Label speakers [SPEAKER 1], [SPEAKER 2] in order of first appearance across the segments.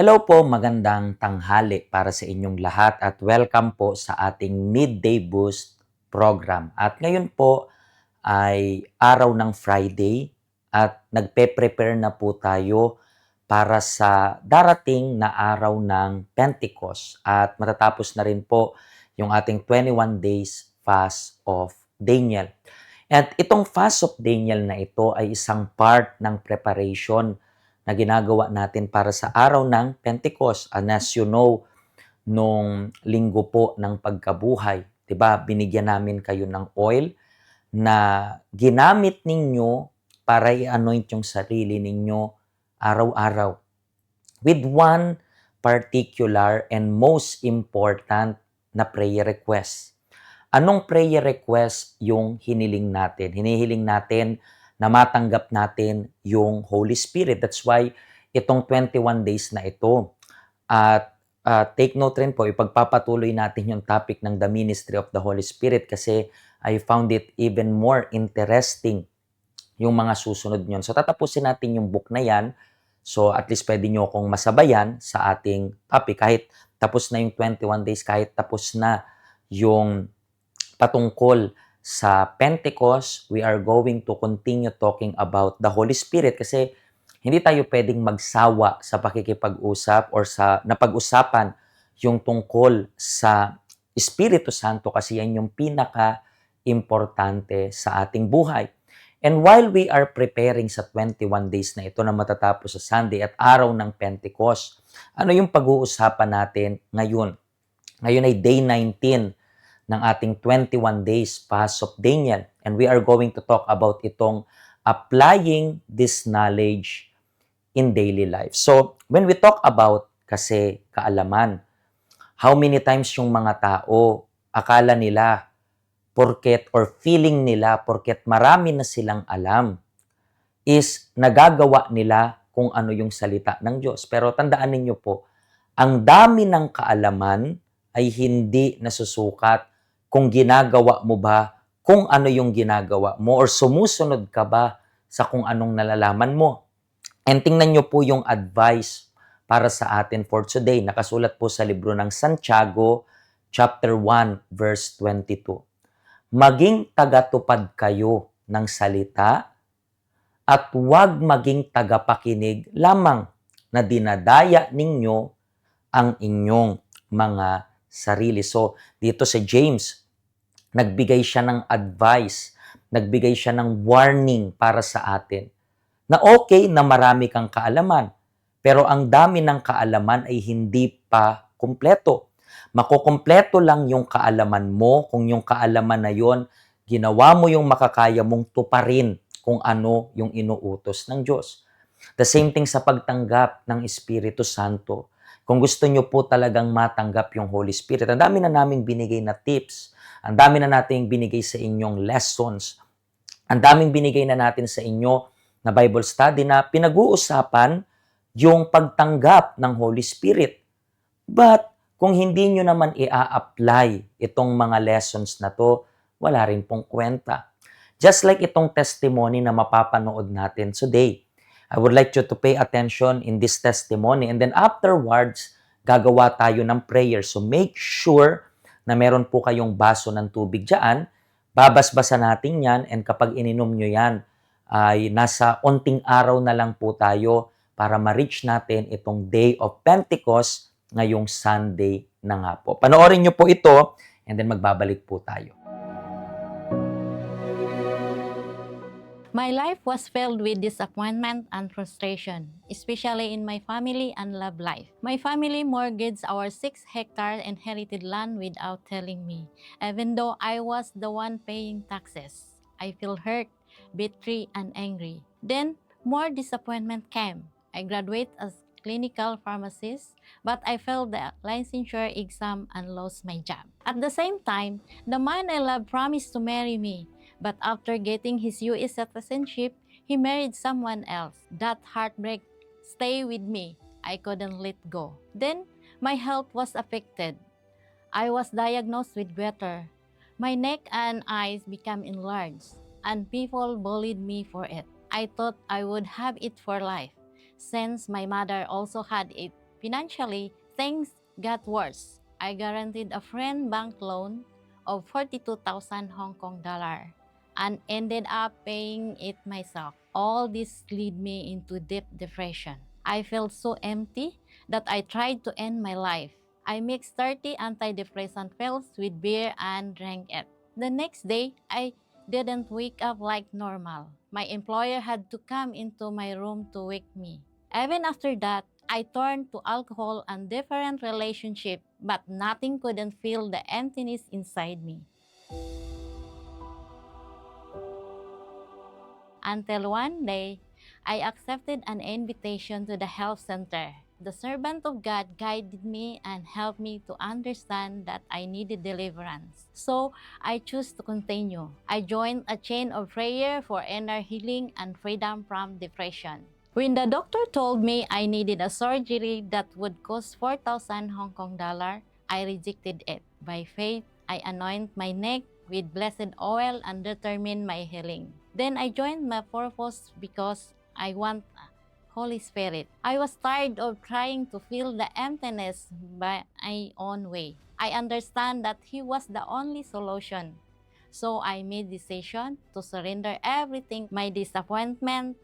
[SPEAKER 1] Hello po, magandang tanghali para sa inyong lahat at welcome po sa ating Midday Boost program. At ngayon po ay araw ng Friday at nagpe-prepare na po tayo para sa darating na araw ng Pentecost at matatapos na rin po yung ating 21 days fast of Daniel. At itong fast of Daniel na ito ay isang part ng preparation na ginagawa natin para sa araw ng Pentecost. And as you know, nung linggo po ng pagkabuhay, 'di ba? Binigyan namin kayo ng oil na ginamit ninyo para i-anoint yung sarili ninyo araw-araw with one particular and most important na prayer request. Anong prayer request yung hiniling natin? Hinihiling natin na matanggap natin yung Holy Spirit. That's why itong 21 days na ito. At take note rin po, ipagpapatuloy natin yung topic ng the ministry of the Holy Spirit kasi I found it even more interesting yung mga susunod nyon. So tatapusin natin yung book na yan. So at least pwede nyo akong masabayan sa ating topic. Kahit tapos na yung 21 days, kahit tapos na yung patungkol sa Pentecost, we are going to continue talking about the Holy Spirit kasi hindi tayo pwedeng magsawa sa pakikipag-usap or sa napag-usapan yung tungkol sa Espiritu Santo kasi yan yung pinaka-importante sa ating buhay. And while we are preparing sa 21 days na ito na matatapos sa Sunday at araw ng Pentecost, ano yung pag-uusapan natin ngayon? Ngayon ay day 19 ng ating 21 days fast of Daniel. And we are going to talk about itong applying this knowledge in daily life. So, when we talk about kasi kaalaman, how many times yung mga tao akala nila porket or feeling nila porket marami na silang alam is nagagawa nila kung ano yung salita ng Diyos. Pero tandaan ninyo po, ang dami ng kaalaman ay hindi nasusukat kung ginagawa mo ba kung ano yung ginagawa mo or sumusunod ka ba sa kung anong nalalaman mo. And tingnan nyo po yung advice para sa atin for today. Nakasulat po sa libro ng Santiago, chapter 1, verse 22. Maging tagatupad kayo ng salita at huwag maging tagapakinig lamang na dinadaya ninyo ang inyong mga sarili. So, dito si James, nagbigay siya ng advice, nagbigay siya ng warning para sa atin na okay na marami kang kaalaman, pero ang dami ng kaalaman ay hindi pa kumpleto. Makukumpleto lang yung kaalaman mo kung yung kaalaman na yon ginawa mo yung makakaya mong tuparin kung ano yung inuutos ng Diyos. The same thing sa pagtanggap ng Espiritu Santo. Kung gusto nyo po talagang matanggap yung Holy Spirit, ang dami na naming binigay na tips, ang dami na nating binigay sa inyong lessons, ang daming binigay na natin sa inyo na Bible study na pinag-uusapan yung pagtanggap ng Holy Spirit. But kung hindi nyo naman i-apply itong mga lessons na to, wala rin pong kwenta. Just like itong testimony na mapapanood natin today. I would like you to pay attention in this testimony and then afterwards, gagawa tayo ng prayer. So make sure na meron po kayong baso ng tubig dyan. Babasbasa natin yan and kapag ininom nyo yan, ay nasa onting araw na lang po tayo para ma-reach natin itong Day of Pentecost ngayong Sunday na nga po. Panoorin nyo po ito and then magbabalik po tayo.
[SPEAKER 2] My life was filled with disappointment and frustration, especially in my family and love life. My family mortgaged our 6-hectare inherited land without telling me, even though I was the one paying taxes. I feel hurt, bitter, and angry. Then, more disappointment came. I graduated as clinical pharmacist, but I failed the licensure exam and lost my job. At the same time, the man I love promised to marry me. But after getting his US citizenship, he married someone else. That heartbreak stayed with me. I couldn't let go. Then, my health was affected. I was diagnosed with goiter. My neck and eyes became enlarged, and people bullied me for it. I thought I would have it for life, since my mother also had it Financially, things got worse. I guaranteed a friend bank loan of 42,000 Hong Kong dollar and ended up paying it myself. All this led me into deep depression. I felt so empty that I tried to end my life. I mixed 30 antidepressant pills with beer and drank it. The next day, I didn't wake up like normal. My employer had to come into my room to wake me. Even after that, I turned to alcohol and different relationships, but nothing couldn't fill the emptiness inside me. Until one day, I accepted an invitation to the health center. The servant of God guided me and helped me to understand that I needed deliverance. So I chose to continue. I joined a chain of prayer for inner healing and freedom from depression. When the doctor told me I needed a surgery that would cost 4,000 Hong Kong dollar, I rejected it. By faith, I anoint my neck with blessed oil and determined my healing. Then I joined my purpose because I want Holy Spirit. I was tired of trying to fill the emptiness by my own way. I understand that He was the only solution. So I made decision to surrender everything, my disappointment,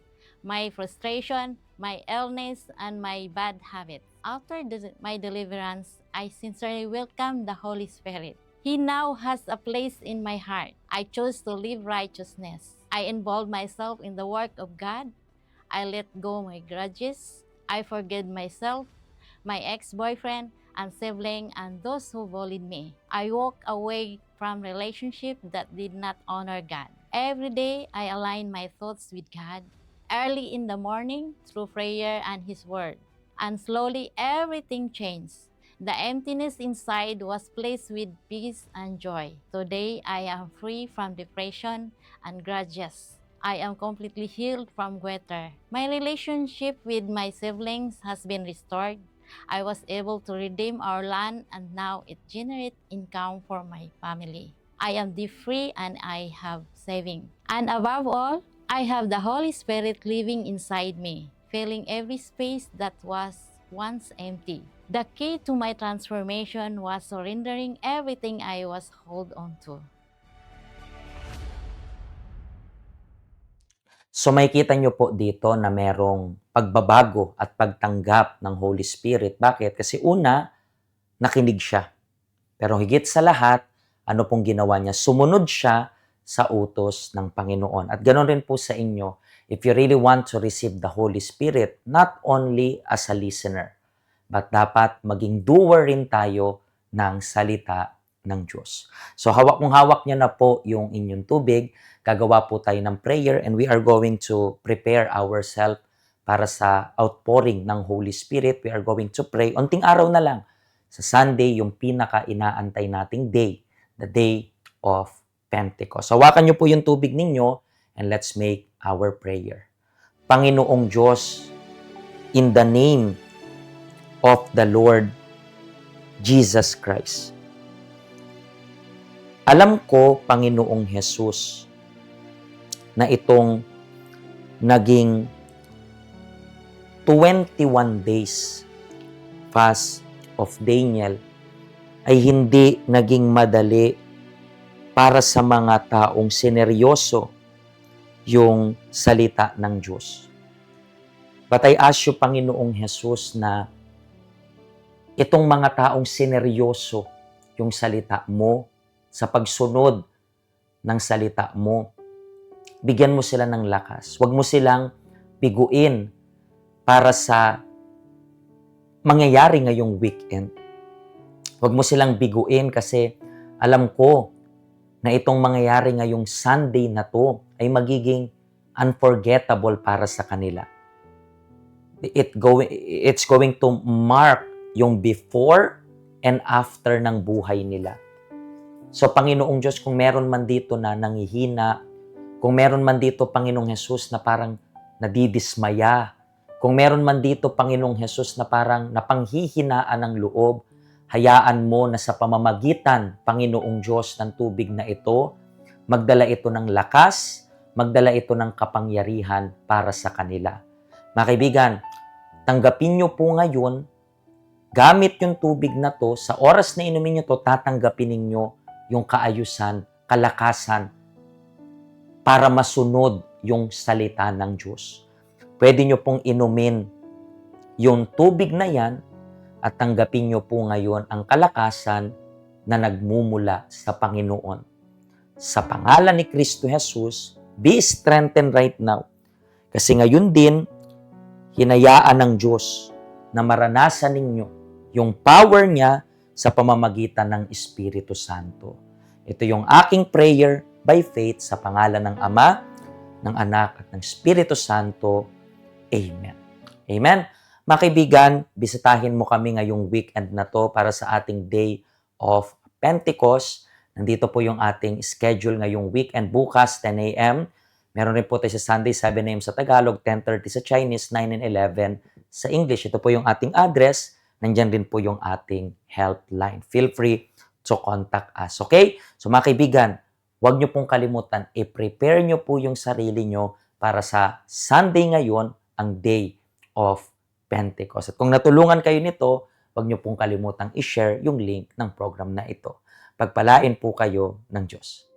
[SPEAKER 2] my frustration, my illness, and my bad habits. After my deliverance, I sincerely welcome the Holy Spirit. He now has a place in my heart. I chose to live righteousness. I involved myself in the work of God. I let go my grudges. I forgave myself, my ex-boyfriend, and sibling, and those who bullied me. I walked away from relationships that did not honor God. Every day, I align my thoughts with God. Early in the morning, through prayer and His Word. And slowly, everything changed. The emptiness inside was placed with peace and joy. Today, I am free from depression and grudges. I am completely healed from goiter. My relationship with my siblings has been restored. I was able to redeem our land and now it generates income for my family. I am debt free and I have saving. And above all, I have the Holy Spirit living inside me, filling every space that was once empty. The key to my transformation was surrendering everything I was hold on to.
[SPEAKER 1] So makikita nyo po dito na merong pagbabago at pagtanggap ng Holy Spirit. Bakit? Kasi una, nakinig siya. Pero higit sa lahat, ano pong ginawa niya? Sumunod siya sa utos ng Panginoon. At ganoon rin po sa inyo, if you really want to receive the Holy Spirit, not only as a listener, but dapat maging doer rin tayo ng salita ng Diyos. So hawak niyo na po yung inyong tubig, gagawa po tayo ng prayer, and we are going to prepare ourselves para sa outpouring ng Holy Spirit. We are going to pray. Unting araw na lang, sa Sunday, yung pinaka-inaantay nating day, the day of Pentecost. Hawakan niyo po yung tubig ninyo, and let's make our prayer. Panginoong Diyos, in the name of the Lord Jesus Christ. Alam ko, Panginoong Jesus, na itong naging 21 days fast of Daniel ay hindi naging madali para sa mga taong sineryoso yung salita ng Diyos. But I ask you, Panginoong Jesus, na itong mga taong sineryoso yung salita mo, sa pagsunod ng salita mo, bigyan mo sila ng lakas. Huwag mo silang biguin para sa mangyayari ngayong weekend. Huwag mo silang biguin kasi alam ko na itong mangyayari ngayong Sunday na to ay magiging unforgettable para sa kanila. It's going to mark yung before and after ng buhay nila. So, Panginoong Diyos, kung meron man dito na nangihina, kung meron man dito, Panginoong Jesus, na parang nadidismaya, kung meron man dito, Panginoong Jesus, na parang napanghihinaan ng loob, hayaan mo na sa pamamagitan, Panginoong Diyos, ng tubig na ito, magdala ito ng lakas, magdala ito ng kapangyarihan para sa kanila. Mga kaibigan, tanggapin niyo po ngayon gamit yung tubig na to, sa oras na inumin nyo to, tatanggapin ninyo yung kaayusan, kalakasan, para masunod yung salita ng Diyos. Pwede nyo pong inumin yung tubig na yan at tanggapin nyo po ngayon ang kalakasan na nagmumula sa Panginoon. Sa pangalan ni Kristo Jesus, be strengthened right now. Kasi ngayon din, hinayaan ng Diyos na maranasan ninyo yung power niya sa pamamagitan ng Espiritu Santo. Ito yung aking prayer by faith sa pangalan ng Ama, ng Anak at ng Espiritu Santo. Amen. Amen. Mga kaibigan, bisitahin mo kami ngayong weekend na to para sa ating Day of Pentecost. Nandito po yung ating schedule ngayong weekend. Bukas, 10 a.m. Meron rin po tayo sa Sunday, 7 a.m. sa Tagalog, 10:30 sa Chinese, 9 and 11 sa English. Ito po yung ating address. Nandyan din po yung ating helpline. Feel free to contact us. Okay? So mga kaibigan, huwag nyo pong kalimutan, i-prepare nyo po yung sarili nyo para sa Sunday ngayon, ang Day of Pentecost. At kung natulungan kayo nito, huwag nyo pong kalimutang i-share yung link ng program na ito. Pagpalain po kayo ng Diyos.